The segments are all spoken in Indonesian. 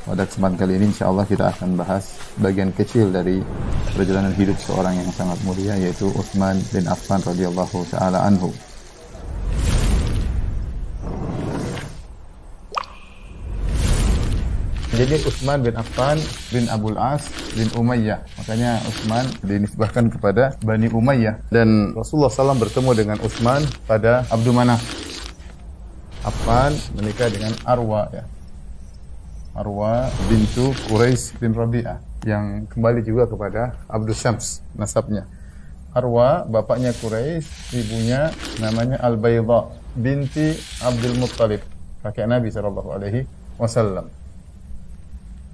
Pada kesempatan kali ini insyaallah kita akan bahas bagian kecil dari perjalanan hidup seorang yang sangat mulia, yaitu Utsman bin Affan radhiyallahu taala anhu. Jadi Utsman bin Affan bin Abul As bin Umayyah. Makanya Utsman dinisbahkan kepada Bani Umayyah. Dan Rasulullah SAW bertemu dengan Utsman pada Abdu Manaf. Affan menikah dengan Arwa, ya. Arwa bintu Quraisy bin Rabi'ah, yang kembali juga kepada Abdus Syams nasabnya. Arwa bapaknya Quraisy, ibunya namanya Al-Bayda binti Abdul Muttalib, kakek Nabi sallallahu alaihi wasallam.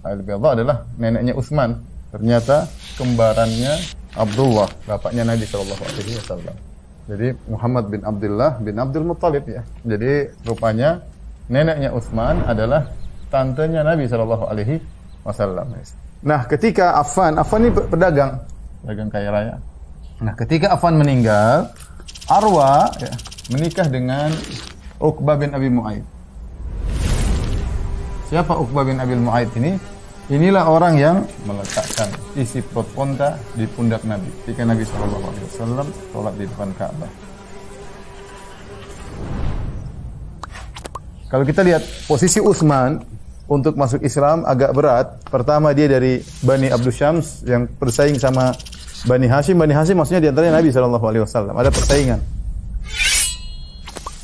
Al-Bayda adalah neneknya Utsman. Ternyata kembarannya Abdullah, bapaknya Nabi sallallahu alaihi wasallam. Jadi Muhammad bin Abdullah bin Abdul Muttalib, ya. Jadi rupanya neneknya Utsman adalah tantenya Nabi sallallahu alaihi wasallam. Nah, ketika Affan ini pedagang kaya raya. Nah, ketika Affan meninggal, Arwa, ya, menikah dengan Uqbah bin Abi Mu'aid. Siapa Uqbah bin Abi Mu'aid ini? Inilah orang yang meletakkan isi perut unta di pundak Nabi ketika Nabi sallallahu alaihi wasallam salat di depan Ka'bah. Kalau kita lihat posisi Utsman untuk masuk Islam agak berat. Pertama, dia dari Bani Abdus Syams yang bersaing sama Bani Hashim. Bani Hashim maksudnya di antaranya Nabi sallallahu alaihi wasallam. Ada persaingan.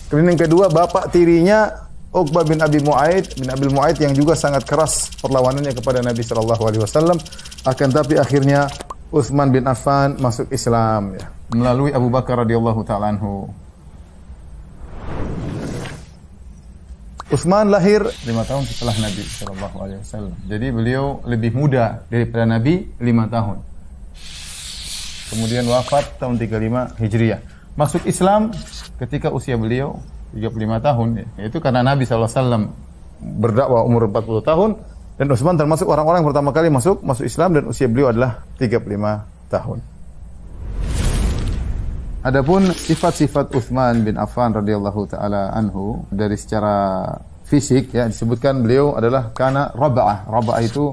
Kemudian yang kedua, bapak tirinya Uqbah bin Abi Mu'aid bin Abil Mu'aid yang juga sangat keras perlawanannya kepada Nabi sallallahu alaihi wasallam. Akan tapi akhirnya Utsman bin Affan masuk Islam, ya, melalui Abu Bakar radhiyallahu taala anhu. Utsman lahir 5 tahun setelah Nabi sallallahu alaihi wasallam. Jadi beliau lebih muda daripada Nabi 5 tahun. Kemudian wafat tahun 35 Hijriah. Masuk Islam ketika usia beliau 35 tahun, ya. Itu karena Nabi sallallahu alaihi wasallam berdakwah umur 40 tahun dan Utsman termasuk orang-orang yang pertama kali masuk Islam, dan usia beliau adalah 35 tahun. Adapun sifat-sifat Utsman bin Affan radhiyallahu taala anhu dari secara fisik, ya, disebutkan beliau adalah kana raba'ah. Raba'ah itu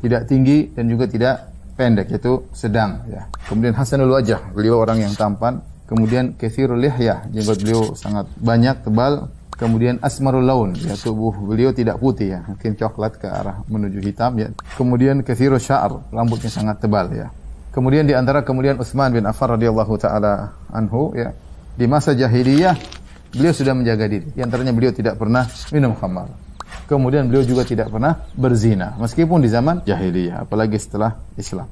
tidak tinggi dan juga tidak pendek, yaitu sedang, ya. Kemudian hasanul wajah, beliau orang yang tampan. Kemudian katsirul lihyah, jenggot beliau sangat banyak, tebal. Kemudian asmarul laun, ya, tubuh beliau tidak putih, ya, mungkin coklat ke arah menuju hitam, ya. Kemudian katsirus sya'r, rambutnya sangat tebal, ya. Kemudian di antara kemuliaan Utsman bin Affan radhiyallahu taala anhu, ya, di masa jahiliyah beliau sudah menjaga diri. Di antaranya beliau tidak pernah minum khamar. Kemudian beliau juga tidak pernah berzina meskipun di zaman jahiliyah, apalagi setelah Islam.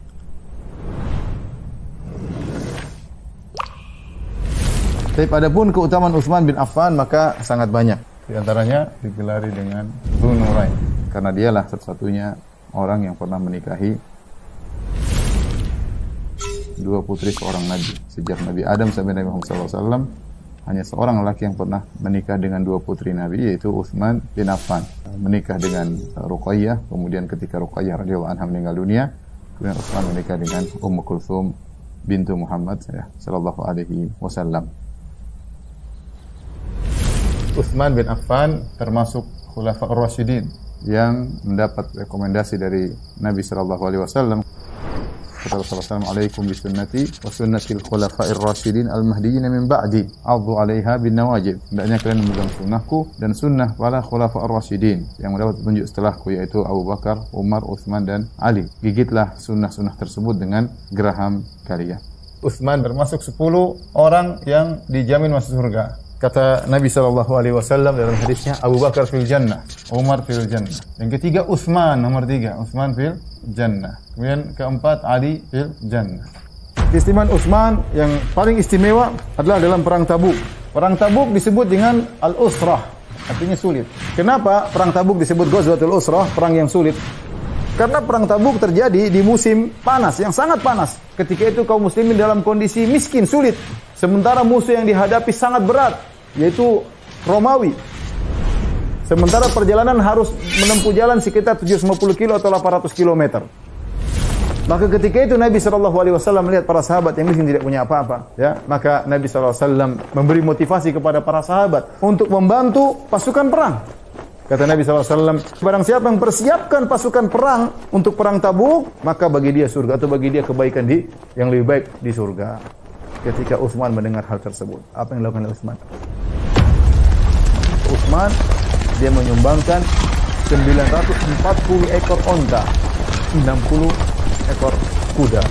Tapi adapun keutamaan Utsman bin Affan maka sangat banyak. Di antaranya digelari dengan Dzunurain karena dialah satu-satunya orang yang pernah menikahi dua putri seorang Nabi. Sejak Nabi Adam sampai Nabi Muhammad SAW, hanya seorang lelaki yang pernah menikah dengan dua putri Nabi, yaitu Utsman bin Affan. Menikah dengan Ruqayyah, kemudian ketika Ruqayyah radhiyallahu anha meninggal dunia, kemudian Utsman menikah dengan Ummu Kulthum bintu Muhammad, ya, sallallahu alaihi wasallam. Utsman bin Affan termasuk Khulafaur Rasyidin yang mendapat rekomendasi dari Nabi sallallahu alaihi wasallam. Kata Rasulullah, "Alaikum bisunnati wa sunnatil khulafa'ir rasyidin al-mahdiyyin min ba'di, 'addu 'alaiha bin nawajib." Hendaknya kalian memegang sunnahku dan sunnah para khulafa'ir rasyidin yang mendapat petunjuk setelahku, yaitu Abu Bakar, Umar, Utsman dan Ali. Gigitlah sunnah-sunnah tersebut dengan geraham kalian. Utsman termasuk 10 orang yang dijamin masuk surga. Kata Nabi sallallahu alaihi wasallam dalam hadisnya, Abu Bakar fil jannah, Umar fil jannah. Yang ketiga Utsman, nomor 3, Utsman fil jannah. Kemudian keempat Ali fil jannah. Keistimewaan Utsman yang paling istimewa adalah dalam perang Tabuk. Perang Tabuk disebut dengan al-usrah, artinya sulit. Kenapa perang Tabuk disebut Ghazwatul Usrah, perang yang sulit? Karena perang Tabuk terjadi di musim panas, yang sangat panas. Ketika itu kaum muslimin dalam kondisi miskin, sulit. Sementara musuh yang dihadapi sangat berat, yaitu Romawi. Sementara perjalanan harus menempuh jalan sekitar 750 kilo atau 800 kilometer. Maka ketika itu Nabi SAW melihat para sahabat yang miskin tidak punya apa-apa, ya, maka Nabi SAW memberi motivasi kepada para sahabat untuk membantu pasukan perang. Kata Nabi SAW, barang siapa yang persiapkan pasukan perang untuk perang Tabuk, maka bagi dia surga atau bagi dia kebaikan yang lebih baik di surga. Ketika Utsman mendengar hal tersebut, apa yang dilakukan oleh Utsman? Utsman dia menyumbangkan 940 ekor onta, 60 ekor kuda.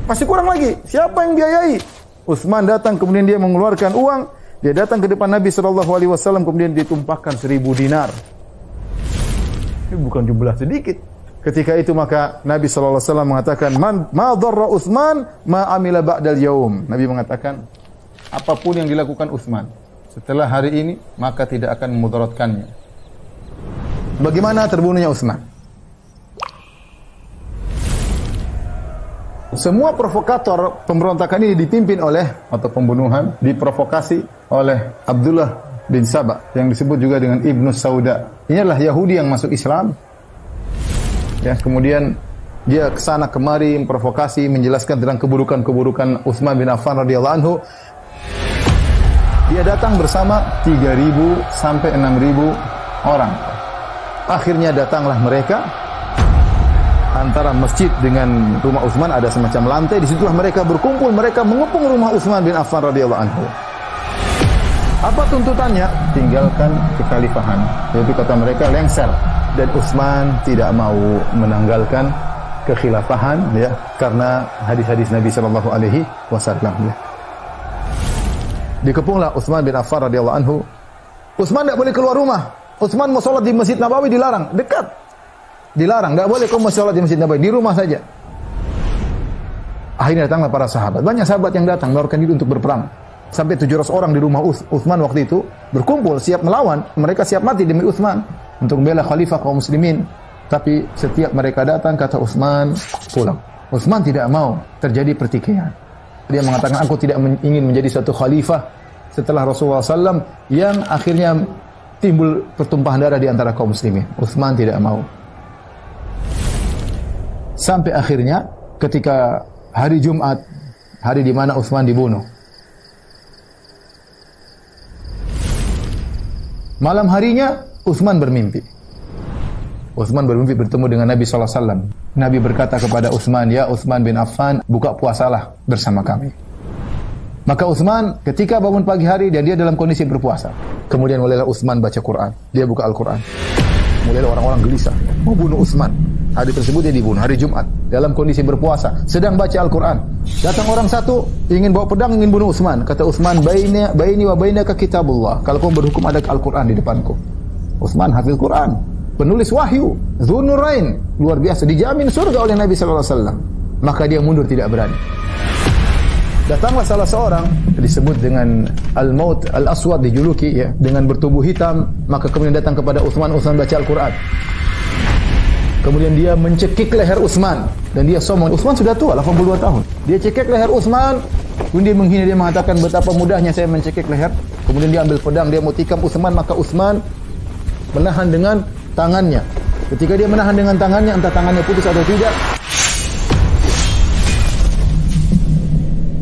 Masih kurang lagi. Siapa yang biayai? Utsman datang, kemudian dia mengeluarkan uang. Dia datang ke depan Nabi SAW, kemudian ditumpahkan 1000 dinar. Ini bukan jumlah sedikit. Ketika itu maka Nabi SAW mengatakan, ma dharra Utsman ma amila ba'dal yaum. Nabi mengatakan, apapun yang dilakukan Utsman setelah hari ini, maka tidak akan memudaratkannya. Bagaimana terbunuhnya Utsman? Semua provokator pemberontakan ini dipimpin oleh, atau pembunuhan, diprovokasi oleh Abdullah bin Saba, yang disebut juga dengan Ibnu Sauda. Ini adalah Yahudi yang masuk Islam. Ya, kemudian dia kesana kemari memprovokasi, menjelaskan tentang keburukan-keburukan Utsman bin Affan radhiyallahu anhu. Dia datang bersama 3.000 sampai 6.000 orang. Akhirnya datanglah mereka. Antara masjid dengan rumah Utsman ada semacam lantai, disitulah mereka berkumpul, mereka mengepung rumah Utsman bin Affan radhiyallahu anhu. Apa tuntutannya? Tinggalkan kekhalifahan. Yaitu kata mereka lengser, dan Utsman tidak mau menanggalkan kekhilafahan, ya, karena hadis-hadis Nabi sallallahu alaihi wasallam, ya. Dikepunglah Utsman bin Affan radhiyallahu anhu. Utsman tidak boleh keluar rumah. Utsman mau sholat di Masjid Nabawi dilarang, dekat. Dilarang, enggak boleh kamu sholat di Masjid Nabawi, di rumah saja. Akhirnya datanglah para sahabat. Banyak sahabat yang datang menawarkan diri untuk berperang. Sampai 700 orang di rumah Utsman waktu itu berkumpul siap melawan. Mereka siap mati demi Utsman untuk membela khalifah kaum muslimin. Tapi setiap mereka datang kata Utsman pulang. Utsman tidak mau terjadi pertikaian. Dia mengatakan, aku tidak ingin menjadi suatu khalifah setelah Rasulullah SAW yang akhirnya timbul pertumpahan darah di antara kaum muslimin. Utsman tidak mau. Sampai akhirnya ketika hari Jumat, hari di mana Utsman dibunuh. Malam harinya Utsman bermimpi. Utsman bermimpi bertemu dengan Nabi SAW. Nabi berkata kepada Utsman, ya Utsman bin Affan, buka puasalah bersama kami. Maka Utsman ketika bangun pagi hari dan dia dalam kondisi berpuasa. Kemudian mulailah Utsman baca Quran. Dia buka Al-Quran. Mulailah orang-orang gelisah mau bunuh Utsman. Hari tersebut dia dibunuh, hari Jumat, dalam kondisi berpuasa, sedang baca Al-Quran. Datang orang satu, ingin bawa pedang, ingin bunuh Utsman. Kata Utsman, baini wa bainaka kitabullah. Kalau kamu berhukum ada Al-Quran di depanku. Utsman hafiz Quran, penulis wahyu, Dzunurain, luar biasa, dijamin surga oleh Nabi SAW. Maka dia mundur, tidak berani. Datanglah salah seorang, disebut dengan Al-Maut Al-Aswad, dijuluki, ya, dengan bertubuh hitam. Maka kemudian datang kepada Utsman, Utsman baca Al-Quran. Kemudian dia mencekik leher Utsman dan dia sombong. Utsman sudah tua, 82 tahun. Dia cekik leher Utsman, kemudian dia menghina, dia mengatakan betapa mudahnya saya mencekik leher. Kemudian dia ambil pedang, dia mau tikam Utsman, maka Utsman menahan dengan tangannya. Ketika dia menahan dengan tangannya, entah tangannya putus atau tidak,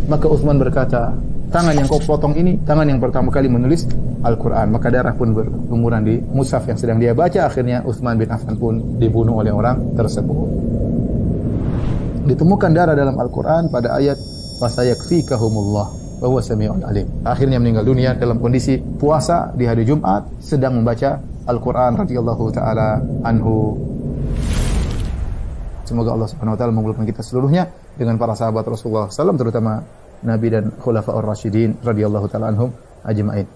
maka Utsman berkata, tangan yang kau potong ini, tangan yang pertama kali menulis Al-Quran. Maka darah pun berlumuran di mushaf yang sedang dia baca. Akhirnya Utsman bin Affan pun dibunuh oleh orang tersebut. Ditemukan darah dalam Al-Quran pada ayat fasayakfikahumullah wa huwa sami'un alim. Akhirnya meninggal dunia dalam kondisi puasa di hari Jumat, sedang membaca Al-Quran radhiyallahu taala anhu. Semoga Allah Subhanahu wa taala mengumpulkan kita seluruhnya dengan para sahabat Rasulullah SAW, terutama Nabi dan Khulafaur Rasyidin radhiyallahu taala anhum ajma'in.